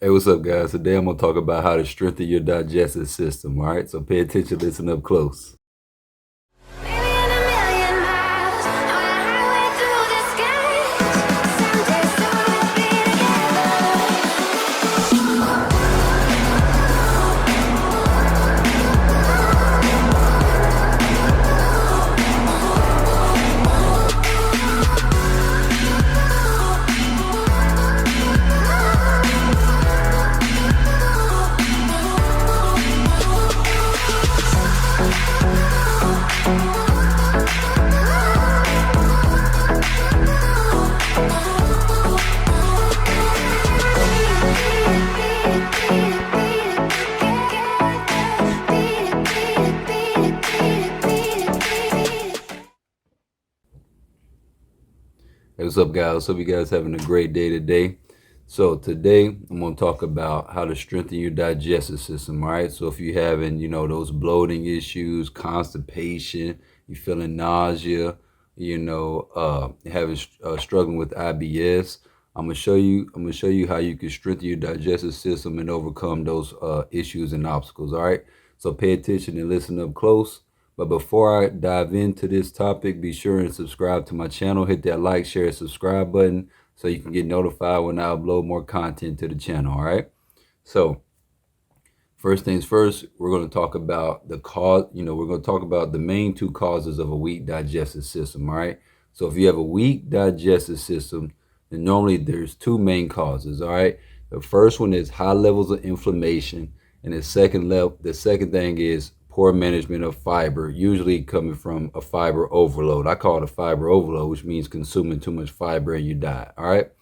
Hey, what's up, guys? Today I'm gonna talk about how to strengthen your digestive system. All right, so pay attention, listen up close. Hey, what's up, guys? Hope you guys having a great day today. So today I'm gonna talk about how to strengthen your digestive system. All right. So if you're having, those bloating issues, constipation, you're feeling nausea, having struggling with IBS, I'm gonna show you how you can strengthen your digestive system and overcome those issues and obstacles. All right. So pay attention and listen up close. But before I dive into this topic, be sure and subscribe to my channel. Hit that like, share, subscribe button so you can get notified when I upload more content to the channel. All right. So first things first, we're going to talk about the cause. We're going to talk about the main two causes of a weak digestive system. All right. So if you have a weak digestive system, then normally there's two main causes. All right. The first one is high levels of inflammation, and the second thing is poor management of fiber, usually coming from a fiber overload. I call it a fiber overload, which means consuming too much fiber in your diet. All right.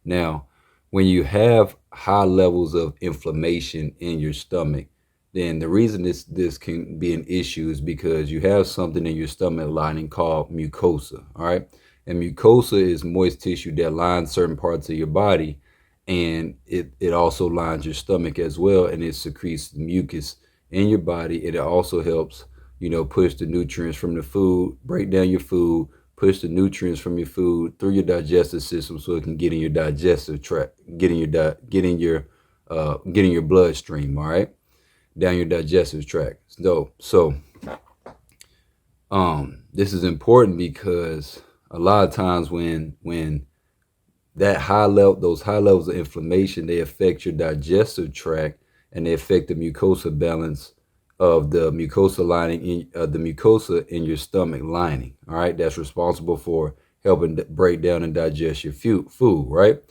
Now, when you have high levels of inflammation in your stomach, then the reason this can be an issue is because you have something in your stomach lining called mucosa. All right. And mucosa is moist tissue that lines certain parts of your body, and it also lines your stomach as well, and it secretes mucus in your body, and it also helps push the nutrients from the food, break down your food, push the nutrients from your food through your digestive system so it can get in your digestive tract, get in your bloodstream. All right, down your digestive tract. This is important because a lot of times when those high levels of inflammation, they affect your digestive tract, and they affect the mucosa balance of the mucosa the mucosa in your stomach lining. All right, that's responsible for helping break down and digest your food. Right.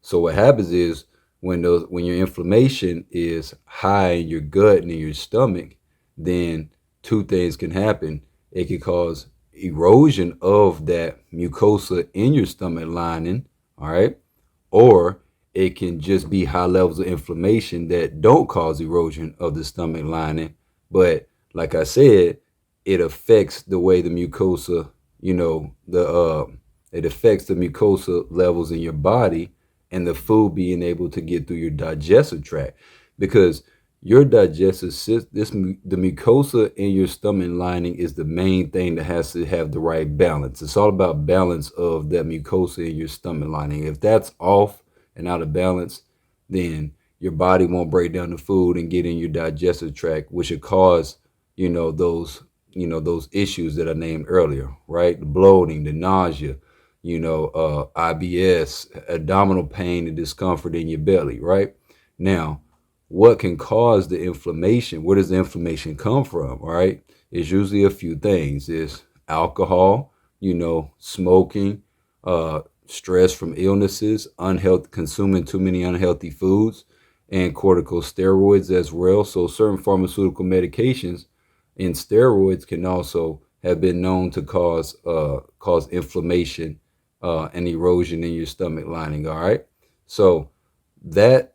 So what happens is when your inflammation is high in your gut and in your stomach, then two things can happen. It can cause erosion of that mucosa in your stomach lining. All right. Or it can just be high levels of inflammation that don't cause erosion of the stomach lining. But like I said, it affects the way the mucosa, it affects the mucosa levels in your body and the food being able to get through your digestive tract. Because your digestive system, the mucosa in your stomach lining is the main thing that has to have the right balance. It's all about balance of that mucosa in your stomach lining. If that's off and out of balance, then your body won't break down the food and get in your digestive tract, which would cause, those issues that I named earlier, right? The bloating, the nausea, IBS, abdominal pain and discomfort in your belly, right? Now, what can cause the inflammation? Where does the inflammation come from? All right. It's usually a few things. It's alcohol, smoking, stress from illnesses, consuming too many unhealthy foods, and corticosteroids as well. So certain pharmaceutical medications and steroids can also have been known to cause inflammation and erosion in your stomach lining. All right. So that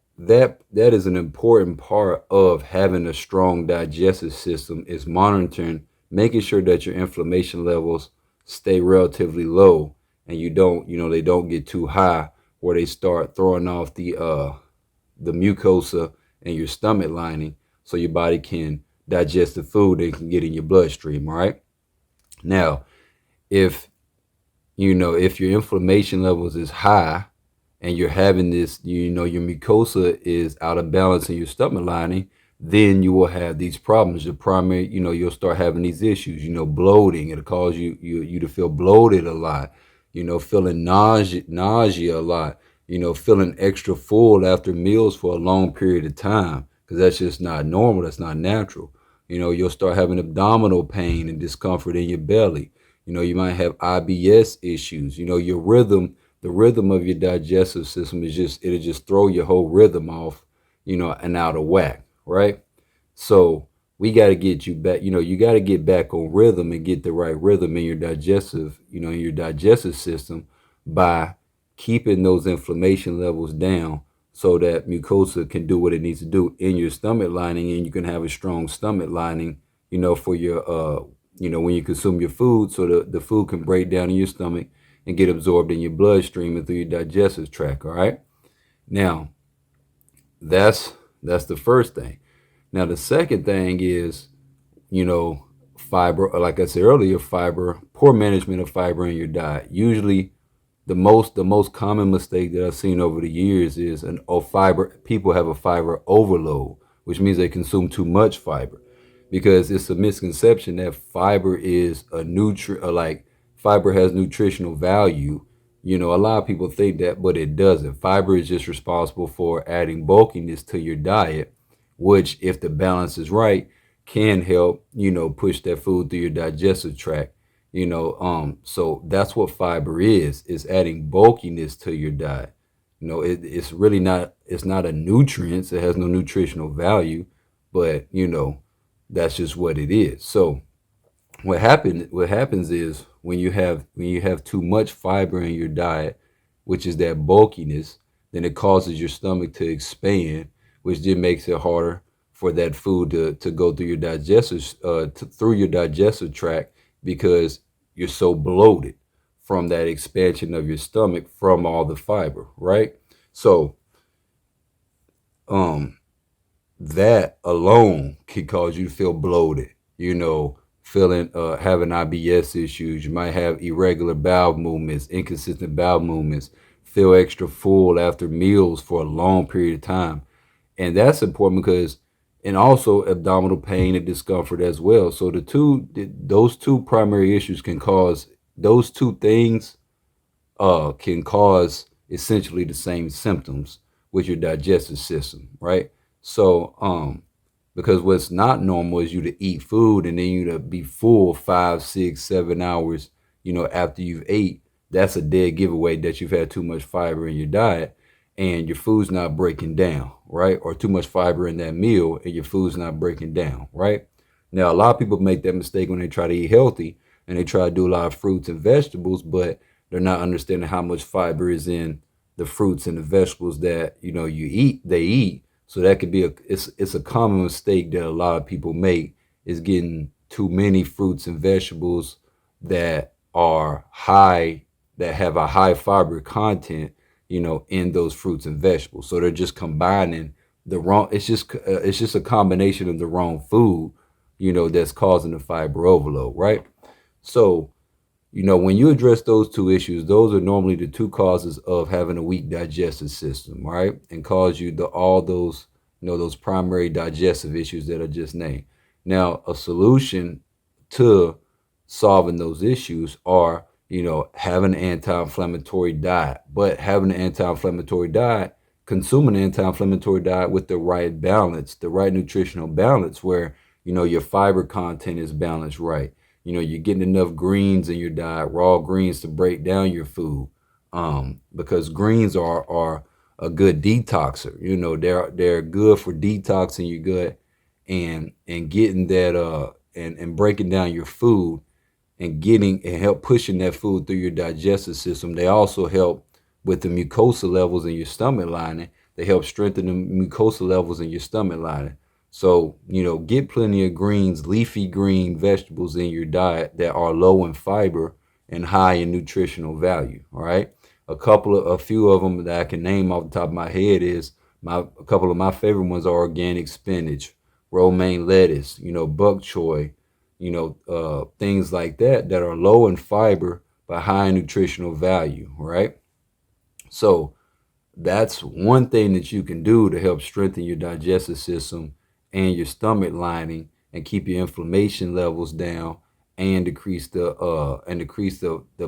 is an important part of having a strong digestive system, is monitoring, making sure that your inflammation levels stay relatively low, and they don't get too high where they start throwing off the mucosa in your stomach lining, so your body can digest the food and can get in your bloodstream. All right. Now, if if your inflammation levels is high, and you're having this, your mucosa is out of balance in your stomach lining, then you will have these problems. The primary, you'll start having these issues, bloating. It'll cause you to feel bloated a lot, feeling nausea a lot, feeling extra full after meals for a long period of time, because that's just not normal. That's not natural. You'll start having abdominal pain and discomfort in your belly. You might have IBS issues. Your rhythm, the rhythm of your digestive system it'll just throw your whole rhythm off, and out of whack, right? So we got to get you back. You got to get back on rhythm and get the right rhythm in your digestive, in your digestive system by keeping those inflammation levels down so that mucosa can do what it needs to do in your stomach lining, and you can have a strong stomach lining, for your, when you consume your food, so the food can break down in your stomach and get absorbed in your bloodstream and through your digestive tract. All right. Now, that's the first thing. Now, the second thing is, fiber, like I said earlier, fiber, poor management of fiber in your diet. Usually the most common mistake that I've seen over the years is fiber. People have a fiber overload, which means they consume too much fiber, because it's a misconception that fiber is a like fiber has nutritional value. A lot of people think that, but it doesn't. Fiber is just responsible for adding bulkiness to your diet, which, if the balance is right, can help, push that food through your digestive tract. So that's what fiber is adding bulkiness to your diet. It's really not a nutrient. It has no nutritional value, but that's just what it is. So what happens is, when you have too much fiber in your diet, which is that bulkiness, then it causes your stomach to expand, which then makes it harder for that food to go through your digestive tract, because you're so bloated from that expansion of your stomach from all the fiber, right? So um that alone can cause you to feel bloated, feeling having IBS issues. You might have irregular bowel movements, inconsistent bowel movements, feel extra full after meals for a long period of time. And that's important because, and also abdominal pain and discomfort as well. So those two primary issues can cause, those two things can cause essentially the same symptoms with your digestive system, right? So, because what's not normal is you to eat food and then you to be full 5, 6, 7 hours, after you've ate. That's a dead giveaway that you've had too much fiber in your diet and your food's not breaking down, right? Or too much fiber in that meal and your food's not breaking down, right? Now, a lot of people make that mistake when they try to eat healthy and they try to do a lot of fruits and vegetables, but they're not understanding how much fiber is in the fruits and the vegetables that they eat. So that could be it's a common mistake that a lot of people make, is getting too many fruits and vegetables that are high that have a high fiber content, in those fruits and vegetables. So they're just combining the wrong. It's just a combination of the wrong food, that's causing the fiber overload, right? So, when you address those two issues, those are normally the two causes of having a weak digestive system, right? And cause you all those, those primary digestive issues that I just named. Now, a solution to solving those issues are, having an anti-inflammatory diet. But having an anti-inflammatory diet, consuming an anti-inflammatory diet with the right balance, the right nutritional balance, where, your fiber content is balanced right. You're getting enough greens in your diet, raw greens, to break down your food. Because greens are a good detoxer. They're good for detoxing your gut and getting that and breaking down your food and getting and help pushing that food through your digestive system. They also help with the mucosa levels in your stomach lining. They help strengthen the mucosa levels in your stomach lining. So, get plenty of greens, leafy green vegetables in your diet that are low in fiber and high in nutritional value. All right. A few of them that I can name off the top of my head is a couple of my favorite ones are organic spinach, romaine lettuce, bok choy, things like that are low in fiber but high in nutritional value. Right. So, that's one thing that you can do to help strengthen your digestive system and your stomach lining and keep your inflammation levels down and decrease the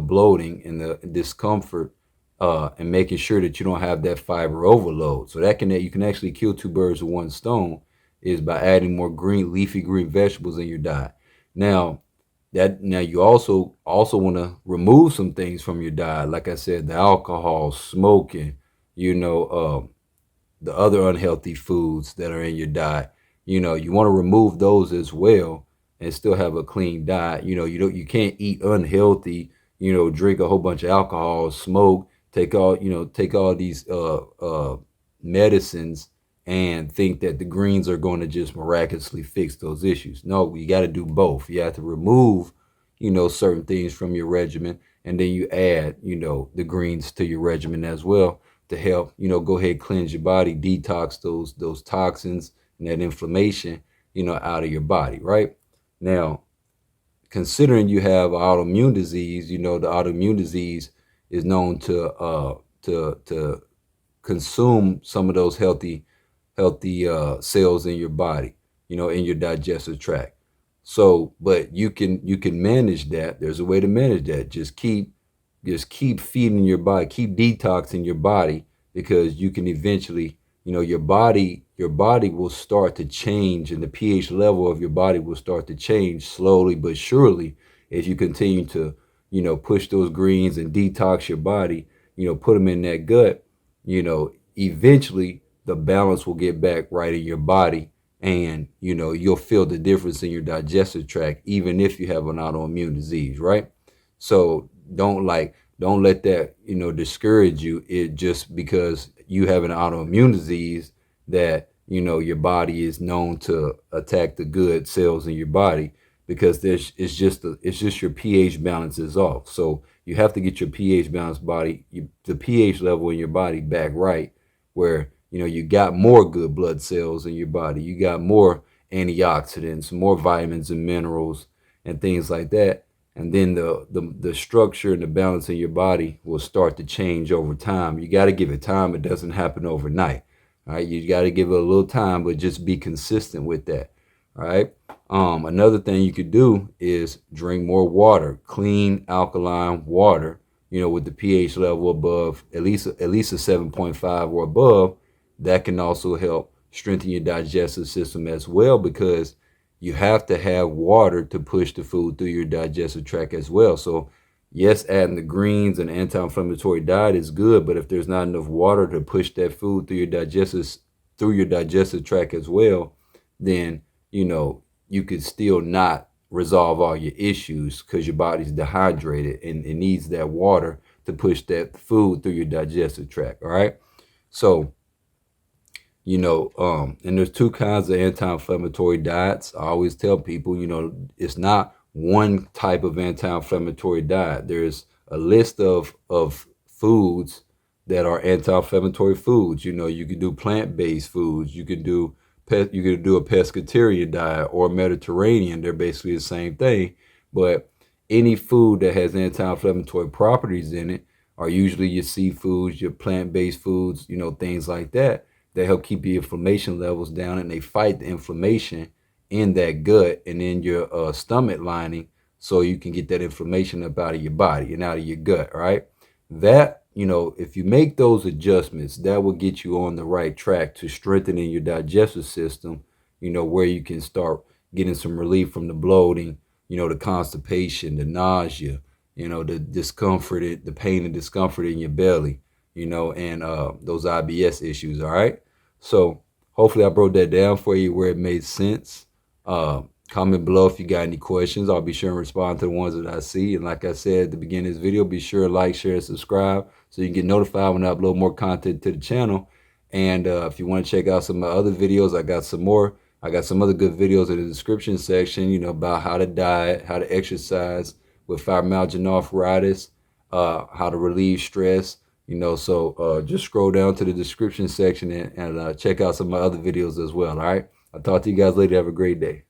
bloating and the discomfort, and making sure that you don't have that fiber overload. So that can you can actually kill two birds with one stone is by adding more green leafy green vegetables in your diet. Now now you also want to remove some things from your diet, like I said, the alcohol, smoking, you know, the other unhealthy foods that are in your diet. You want to remove those as well and still have a clean diet. You can't eat unhealthy, drink a whole bunch of alcohol, smoke, take all these medicines and think that the greens are going to just miraculously fix those issues. No, you got to do both. You have to remove, certain things from your regimen, and then you add, the greens to your regimen as well to help, go ahead, cleanse your body, detox those toxins and that inflammation, out of your body, right? Now, considering you have autoimmune disease, the autoimmune disease is known to consume some of those healthy cells in your body, in your digestive tract. So, but you can manage that. There's a way to manage that. Just keep feeding your body, keep detoxing your body, because you can eventually, your body will start to change, and the pH level of your body will start to change slowly but surely as you continue to, push those greens and detox your body, put them in that gut, eventually the balance will get back right in your body, and you'll feel the difference in your digestive tract even if you have an autoimmune disease, right? So don't let that discourage you. It just because you have an autoimmune disease that your body is known to attack the good cells in your body, because it's just your pH balance is off. So you have to get your pH balance the pH level in your body back right, where you got more good blood cells in your body, you got more antioxidants, more vitamins and minerals and things like that. And then the structure and the balance in your body will start to change over time. You got to give it time. It doesn't happen overnight. All right, you got to give it a little time, but just be consistent with that. All right. Another thing you could do is drink more water, clean alkaline water. With the pH level above at least a 7.5 or above, that can also help strengthen your digestive system as well, because you have to have water to push the food through your digestive tract as well. So yes, adding the greens and anti-inflammatory diet is good, but if there's not enough water to push that food through your digestive tract as well, then you could still not resolve all your issues, because your body's dehydrated and it needs that water to push that food through your digestive tract. All right. So and there's two kinds of anti-inflammatory diets. I always tell people, it's not one type of anti-inflammatory diet. There's a list of foods that are anti-inflammatory foods. You can do plant-based foods. You can do a pescatarian diet or Mediterranean. They're basically the same thing, but any food that has anti-inflammatory properties in it are usually your seafoods, your plant-based foods, things like that. They help keep your inflammation levels down, and they fight the inflammation in that gut and in your stomach lining, so you can get that inflammation up out of your body and out of your gut. Right? That, if you make those adjustments, that will get you on the right track to strengthening your digestive system, where you can start getting some relief from the bloating, the constipation, the nausea, the discomfort, the pain and discomfort in your belly, and those IBS issues. All right. So hopefully I broke that down for you where it made sense. Comment below if you got any questions. I'll be sure and respond to the ones that I see. And like I said at the beginning of this video, be sure to like, share, and subscribe so you can get notified when I upload more content to the channel. And if you want to check out some of my other videos, I got some more. I got some other good videos in the description section, about how to diet, how to exercise with fibromyalgia and arthritis, how to relieve stress. So just scroll down to the description section and check out some of my other videos as well. All right. I'll talk to you guys later. Have a great day.